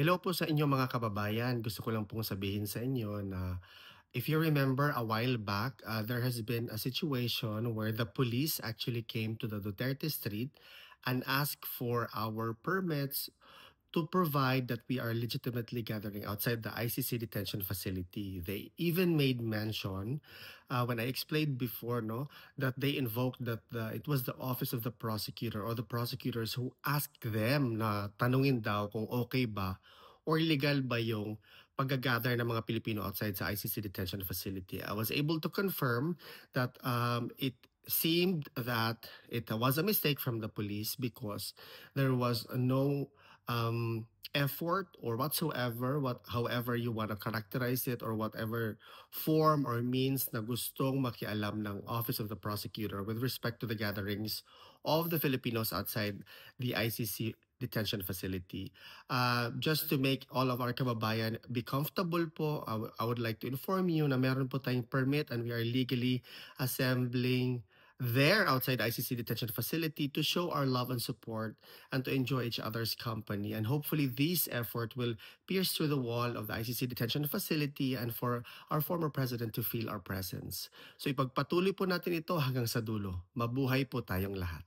Hello po sa inyo mga kababayan. Gusto ko lang pong sabihin sa inyo na if you remember a while back, there has been a situation where the police actually came to the Duterte Street and asked for our permits to provide that we are legitimately gathering outside the ICC detention facility. They even made mention, when I explained before, no, that they invoked that it was the office of the prosecutor or the prosecutors who asked them na tanungin daw kung okay ba or legal ba yung pag-gather ng mga Pilipino outside sa ICC detention facility. I was able to confirm that it seemed that it was a mistake from the police because there was no effort or whatsoever, however you want to characterize it, or whatever form or means na gustong makialam ng Office of the Prosecutor with respect to the gatherings of the Filipinos outside the ICC detention facility. Just to make all of our kababayan be comfortable po, I would like to inform you na meron po tayong permit and we are legally assembling there outside ICC detention facility to show our love and support and to enjoy each other's company. And hopefully this effort will pierce through the wall of the ICC detention facility and for our former president to feel our presence. So ipagpatuloy po natin ito hanggang sa dulo. Mabuhay po tayong lahat.